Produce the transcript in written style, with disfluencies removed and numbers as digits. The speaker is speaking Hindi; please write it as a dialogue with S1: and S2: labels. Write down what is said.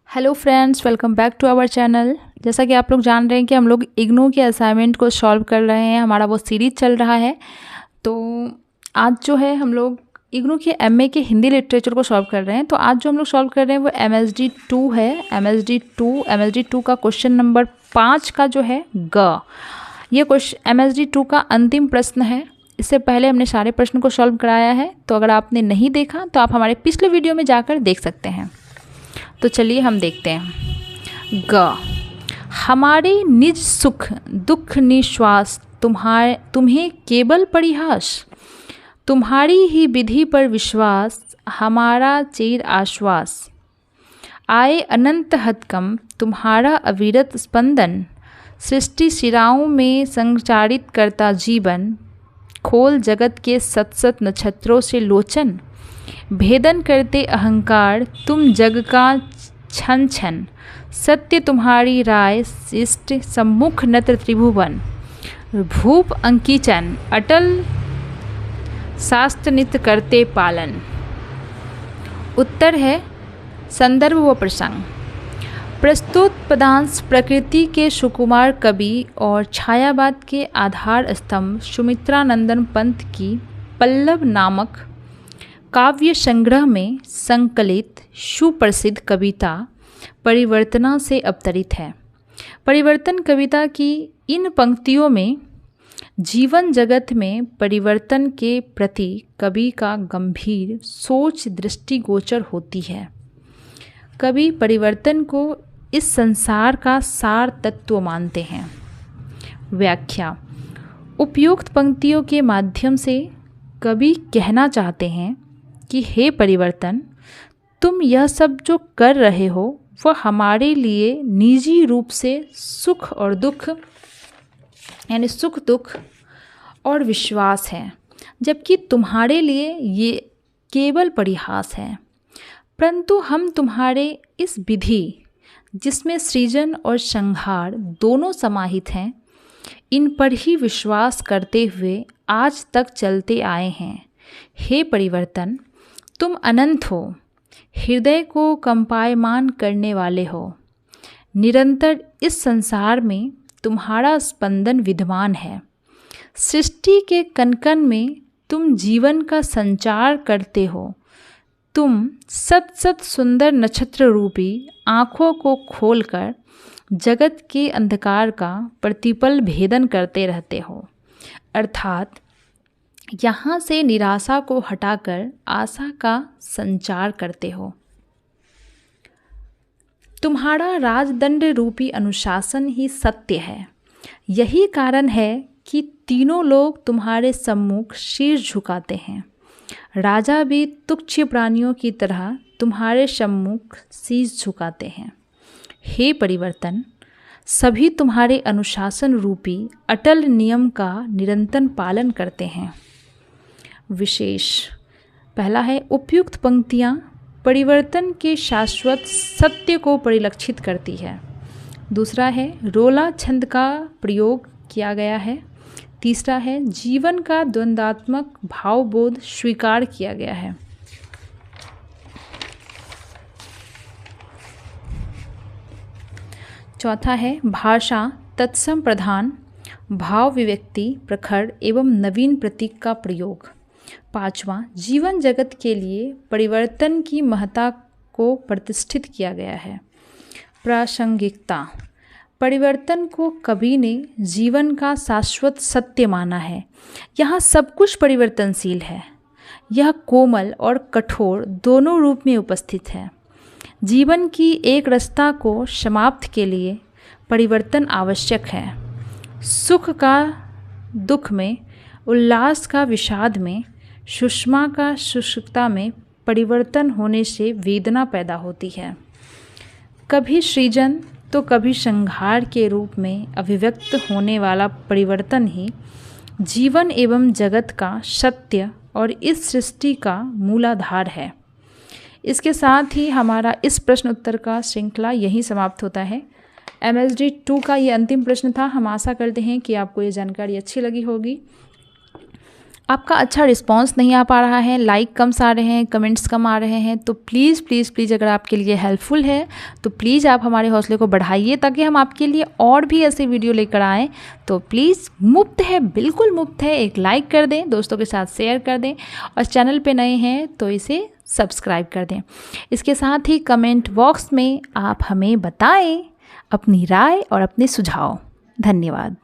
S1: Hello friends, welcome back to our channel. जैसा कि आप लोग जान रहे हैं कि हम लोग इग्नू के असाइनमेंट को सॉल्व कर रहे हैं, हमारा वो सीरीज चल रहा है। तो आज जो है हम लोग इग्नू के एमए के हिंदी लिटरेचर को सॉल्व कर रहे हैं। तो आज जो हम लोग सॉल्व कर रहे हैं वो एमएसडी 2 है। एमएसडी 2 का क्वेश्चन नंबर 5 का जो है ग, ये क्वेश्चन एमएसडी 2 का अंतिम प्रश्न है। इससे पहले हमने सारे प्रश्न को सॉल्व कराया है, तो अगर आपने नहीं देखा तो आप हमारे पिछले वीडियो में जाकर देख सकते हैं। तो चलिए हम देखते हैं। ग, हमारे निज सुख दुख निश्वास तुम्हें केवल परिहास, तुम्हारी ही विधि पर विश्वास हमारा चेर आश्वास। आए अनंत हतकम तुम्हारा अविरत स्पंदन, सृष्टि शिराओं में संचारित करता जीवन। खोल जगत के सत सत नक्षत्रों से लोचन, भेदन करते अहंकार तुम जग का छन छन। सत्य तुम्हारी राय शिष्ट सम्मुख नत्र त्रिभुवन, भूप अंकीचन अटल शास्त्र नित्य करते पालन। उत्तर है संदर्भ व प्रसंग। प्रस्तुत पदांश प्रकृति के सुकुमार कवि और छायावाद के आधार स्तंभ सुमित्रानंदन पंत की पल्लव नामक काव्य संग्रह में संकलित सुप्रसिद्ध कविता परिवर्तना से अवतरित है। परिवर्तन कविता की इन पंक्तियों में जीवन जगत में परिवर्तन के प्रति कवि का गंभीर सोच दृष्टिगोचर होती है। कवि परिवर्तन को इस संसार का सार तत्व मानते हैं। व्याख्या। उपयुक्त पंक्तियों के माध्यम से कवि कहना चाहते हैं कि हे परिवर्तन, तुम यह सब जो कर रहे हो वह हमारे लिए निजी रूप से सुख और दुख यानी सुख दुख और विश्वास है, जबकि तुम्हारे लिए ये केवल परिहास है। परंतु हम तुम्हारे इस विधि जिसमें सृजन और संहार दोनों समाहित हैं, इन पर ही विश्वास करते हुए आज तक चलते आए हैं। हे परिवर्तन, तुम अनंत हो, हृदय को कंपायमान करने वाले हो। निरंतर इस संसार में तुम्हारा स्पंदन विद्यमान है। सृष्टि के कण-कण में तुम जीवन का संचार करते हो। तुम सत सत सुंदर नक्षत्र रूपी आँखों को खोलकर जगत के अंधकार का प्रतिपल भेदन करते रहते हो, अर्थात यहाँ से निराशा को हटाकर आशा का संचार करते हो। तुम्हारा राजदंड रूपी अनुशासन ही सत्य है। यही कारण है कि तीनों लोग तुम्हारे सम्मुख शीश झुकाते हैं। राजा भी तुच्छ प्राणियों की तरह तुम्हारे सम्मुख शीश झुकाते हैं। हे परिवर्तन, सभी तुम्हारे अनुशासन रूपी अटल नियम का निरंतर पालन करते हैं। विशेष। पहला है उपयुक्त पंक्तियाँ परिवर्तन के शाश्वत सत्य को परिलक्षित करती है। दूसरा है रोला छंद का प्रयोग किया गया है। तीसरा है जीवन का द्वंद्वात्मक भावबोध स्वीकार किया गया है। चौथा है भाषा तत्सम प्रधान, भाव विव्यक्ति प्रखर एवं नवीन प्रतीक का प्रयोग। पांचवा, जीवन जगत के लिए परिवर्तन की महत्ता को प्रतिष्ठित किया गया है। प्रासंगिकता। परिवर्तन को कवि ने जीवन का शाश्वत सत्य माना है। यहाँ सब कुछ परिवर्तनशील है। यह कोमल और कठोर दोनों रूप में उपस्थित है। जीवन की एक रसता को समाप्त के लिए परिवर्तन आवश्यक है। सुख का दुख में, उल्लास का विषाद में, सुषमा का शुष्कता में परिवर्तन होने से वेदना पैदा होती है। कभी सृजन तो कभी संहार के रूप में अभिव्यक्त होने वाला परिवर्तन ही जीवन एवं जगत का सत्य और इस सृष्टि का मूलाधार है। इसके साथ ही हमारा इस प्रश्न उत्तर का श्रृंखला यहीं समाप्त होता है। एमएसडी 2 का ये अंतिम प्रश्न था। हम आशा करते हैं कि आपको ये जानकारी अच्छी लगी होगी। आपका अच्छा रिस्पांस नहीं आ पा रहा है, लाइक कम आ रहे हैं, कमेंट्स कम आ रहे हैं, तो प्लीज़ प्लीज़ प्लीज़ अगर आपके लिए हेल्पफुल है तो प्लीज़ आप हमारे हौसले को बढ़ाइए ताकि हम आपके लिए और भी ऐसे वीडियो लेकर आएँ। तो प्लीज़ मुफ्त है, बिल्कुल मुफ्त है, एक लाइक कर दें, दोस्तों के साथ शेयर कर दें और चैनल पे नए हैं तो इसे सब्सक्राइब कर दें। इसके साथ ही कमेंट बॉक्स में आप हमें बताएं अपनी राय और अपने सुझाव। धन्यवाद।